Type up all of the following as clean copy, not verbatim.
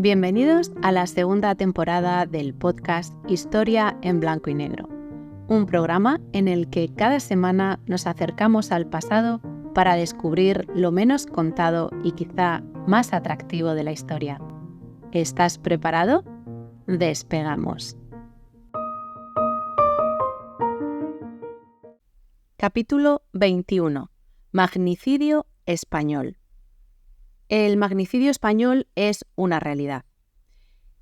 Bienvenidos a la segunda temporada del podcast Historia en Blanco y Negro, un programa en el que cada semana nos acercamos al pasado para descubrir lo menos contado y quizá más atractivo de la historia. ¿Estás preparado? Despegamos. Capítulo 21. Magnicidio español. El magnicidio español es una realidad.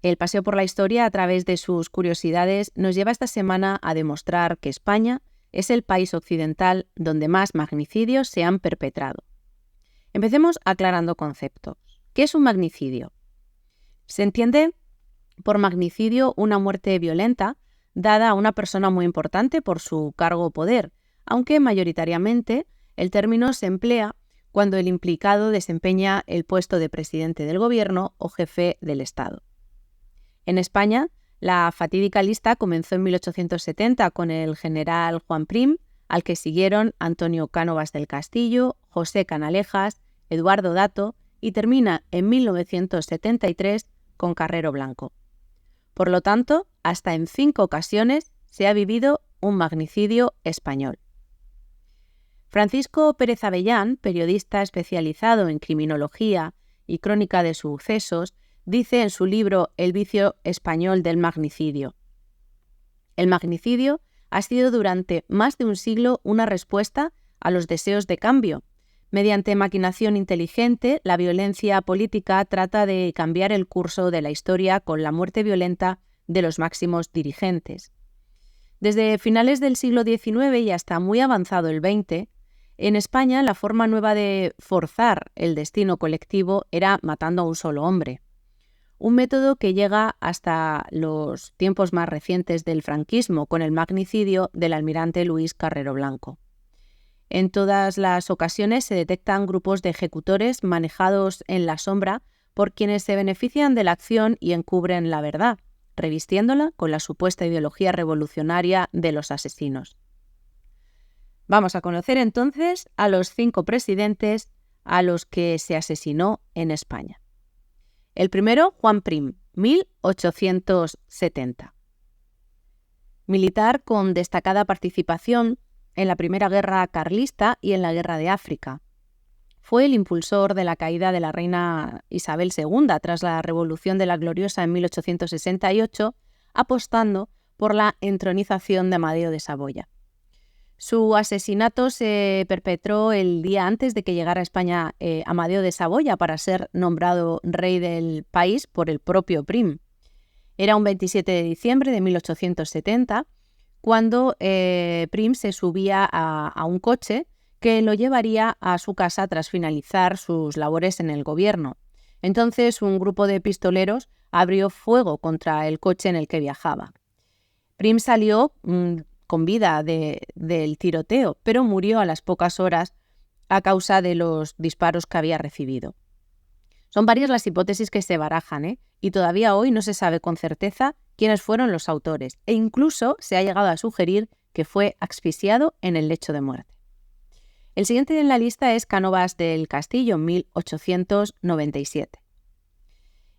El paseo por la historia a través de sus curiosidades nos lleva esta semana a demostrar que España es el país occidental donde más magnicidios se han perpetrado. Empecemos aclarando conceptos. ¿Qué es un magnicidio? Se entiende por magnicidio una muerte violenta dada a una persona muy importante por su cargo o poder, aunque mayoritariamente el término se emplea cuando el implicado desempeña el puesto de presidente del gobierno o jefe del Estado. En España, la fatídica lista comenzó en 1870 con el general Juan Prim, al que siguieron Antonio Cánovas del Castillo, José Canalejas, Eduardo Dato y termina en 1973 con Carrero Blanco. Por lo tanto, hasta en 5 ocasiones se ha vivido un magnicidio español. Francisco Pérez Avellán, periodista especializado en criminología y crónica de sucesos, dice en su libro El vicio español del magnicidio: el magnicidio ha sido durante más de un siglo una respuesta a los deseos de cambio. Mediante maquinación inteligente, la violencia política trata de cambiar el curso de la historia con la muerte violenta de los máximos dirigentes. Desde finales del siglo XIX y hasta muy avanzado el XX, en España la forma nueva de forzar el destino colectivo era matando a un solo hombre. Un método que llega hasta los tiempos más recientes del franquismo con el magnicidio del almirante Luis Carrero Blanco. En todas las ocasiones se detectan grupos de ejecutores manejados en la sombra por quienes se benefician de la acción y encubren la verdad, revistiéndola con la supuesta ideología revolucionaria de los asesinos. Vamos a conocer entonces a los 5 presidentes a los que se asesinó en España. El primero, Juan Prim, 1870. Militar con destacada participación en la Primera Guerra Carlista y en la Guerra de África. Fue el impulsor de la caída de la reina Isabel II tras la Revolución de la Gloriosa en 1868, apostando por la entronización de Amadeo de Saboya. Su asesinato se perpetró el día antes de que llegara a España Amadeo de Saboya para ser nombrado rey del país por el propio Prim. Era un 27 de diciembre de 1870 cuando Prim se subía a un coche que lo llevaría a su casa tras finalizar sus labores en el gobierno. Entonces un grupo de pistoleros abrió fuego contra el coche en el que viajaba. Prim salió con vida del tiroteo, pero murió a las pocas horas a causa de los disparos que había recibido. Son varias las hipótesis que se barajan, y todavía hoy no se sabe con certeza quiénes fueron los autores, e incluso se ha llegado a sugerir que fue asfixiado en el lecho de muerte. El siguiente en la lista es Cánovas del Castillo, 1897.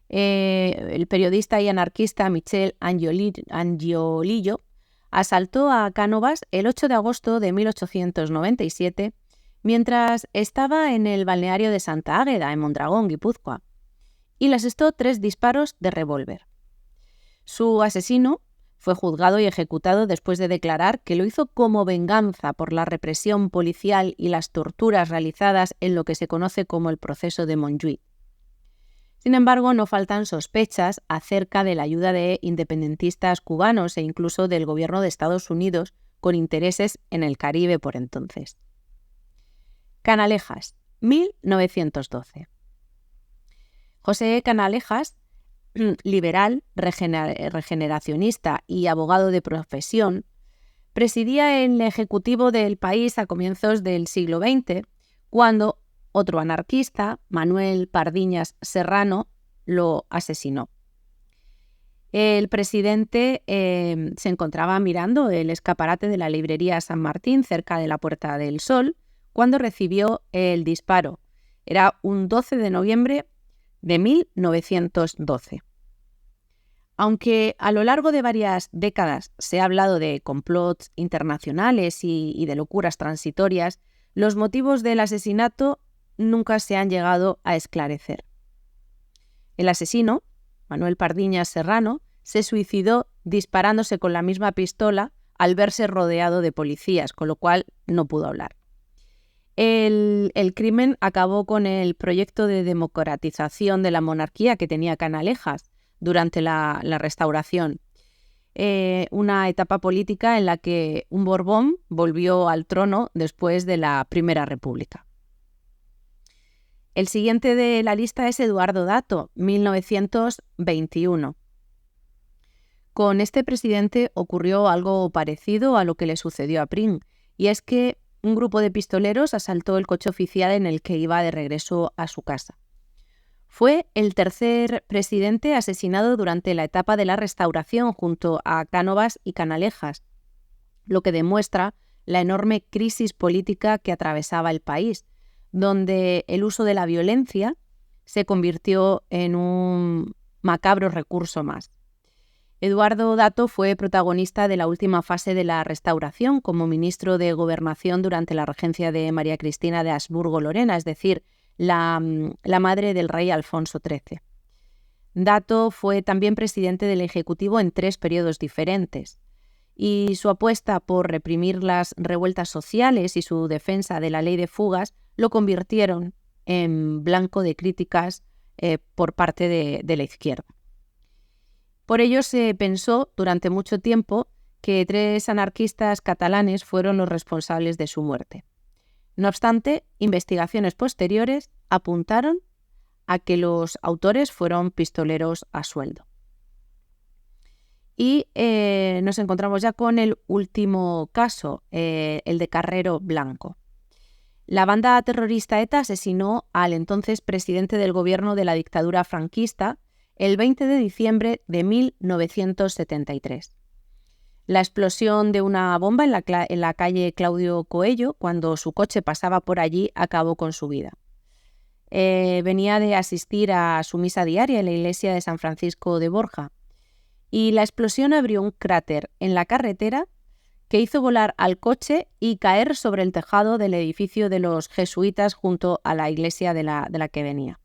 El periodista y anarquista Michel Angiolillo asaltó a Cánovas el 8 de agosto de 1897 mientras estaba en el balneario de Santa Águeda, en Mondragón, Guipúzcoa, y le asestó 3 disparos de revólver. Su asesino fue juzgado y ejecutado después de declarar que lo hizo como venganza por la represión policial y las torturas realizadas en lo que se conoce como el proceso de Montjuïc. Sin embargo, no faltan sospechas acerca de la ayuda de independentistas cubanos e incluso del gobierno de Estados Unidos con intereses en el Caribe por entonces. Canalejas, 1912. José Canalejas, liberal, regeneracionista y abogado de profesión, presidía el ejecutivo del país a comienzos del siglo XX, cuando otro anarquista, Manuel Pardiñas Serrano, lo asesinó. El presidente se encontraba mirando el escaparate de la librería San Martín cerca de la Puerta del Sol cuando recibió el disparo. Era un 12 de noviembre de 1912. Aunque a lo largo de varias décadas se ha hablado de complots internacionales y de locuras transitorias, los motivos del asesinato nunca se han llegado a esclarecer. El asesino, Manuel Pardiñas Serrano, se suicidó disparándose con la misma pistola al verse rodeado de policías, con lo cual no pudo hablar. El crimen acabó con el proyecto de democratización de la monarquía que tenía Canalejas durante la Restauración, una etapa política en la que un Borbón volvió al trono después de la Primera República. El siguiente de la lista es Eduardo Dato, 1921. Con este presidente ocurrió algo parecido a lo que le sucedió a Prim, y es que un grupo de pistoleros asaltó el coche oficial en el que iba de regreso a su casa. Fue el tercer presidente asesinado durante la etapa de la Restauración junto a Cánovas y Canalejas, lo que demuestra la enorme crisis política que atravesaba el país, donde el uso de la violencia se convirtió en un macabro recurso más. Eduardo Dato fue protagonista de la última fase de la Restauración como ministro de Gobernación durante la regencia de María Cristina de Habsburgo-Lorena, es decir, la madre del rey Alfonso XIII. Dato fue también presidente del Ejecutivo en 3 periodos diferentes, y su apuesta por reprimir las revueltas sociales y su defensa de la ley de fugas lo convirtieron en blanco de críticas por parte de la izquierda. Por ello se pensó durante mucho tiempo que 3 anarquistas catalanes fueron los responsables de su muerte. No obstante, investigaciones posteriores apuntaron a que los autores fueron pistoleros a sueldo. Y nos encontramos ya con el último caso, el de Carrero Blanco. La banda terrorista ETA asesinó al entonces presidente del gobierno de la dictadura franquista el 20 de diciembre de 1973. La explosión de una bomba en la calle Claudio Coello, cuando su coche pasaba por allí, acabó con su vida. Venía de asistir a su misa diaria en la iglesia de San Francisco de Borja, y la explosión abrió un cráter en la carretera que hizo volar al coche y caer sobre el tejado del edificio de los jesuitas junto a la iglesia de la que venía.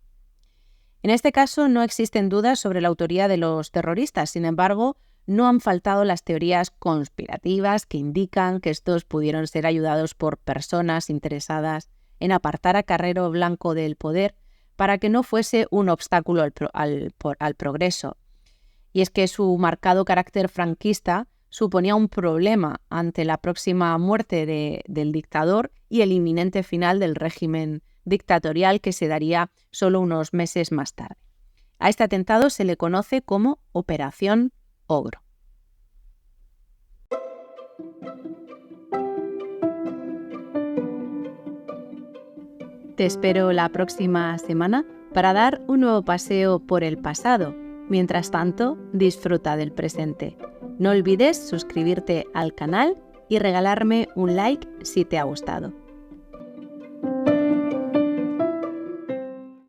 En este caso no existen dudas sobre la autoría de los terroristas, sin embargo, no han faltado las teorías conspirativas que indican que estos pudieron ser ayudados por personas interesadas en apartar a Carrero Blanco del poder para que no fuese un obstáculo al progreso. Y es que su marcado carácter franquista suponía un problema ante la próxima muerte del dictador y el inminente final del régimen dictatorial que se daría solo unos meses más tarde. A este atentado se le conoce como Operación Ogro. Te espero la próxima semana para dar un nuevo paseo por el pasado. Mientras tanto, disfruta del presente. No olvides suscribirte al canal y regalarme un like si te ha gustado.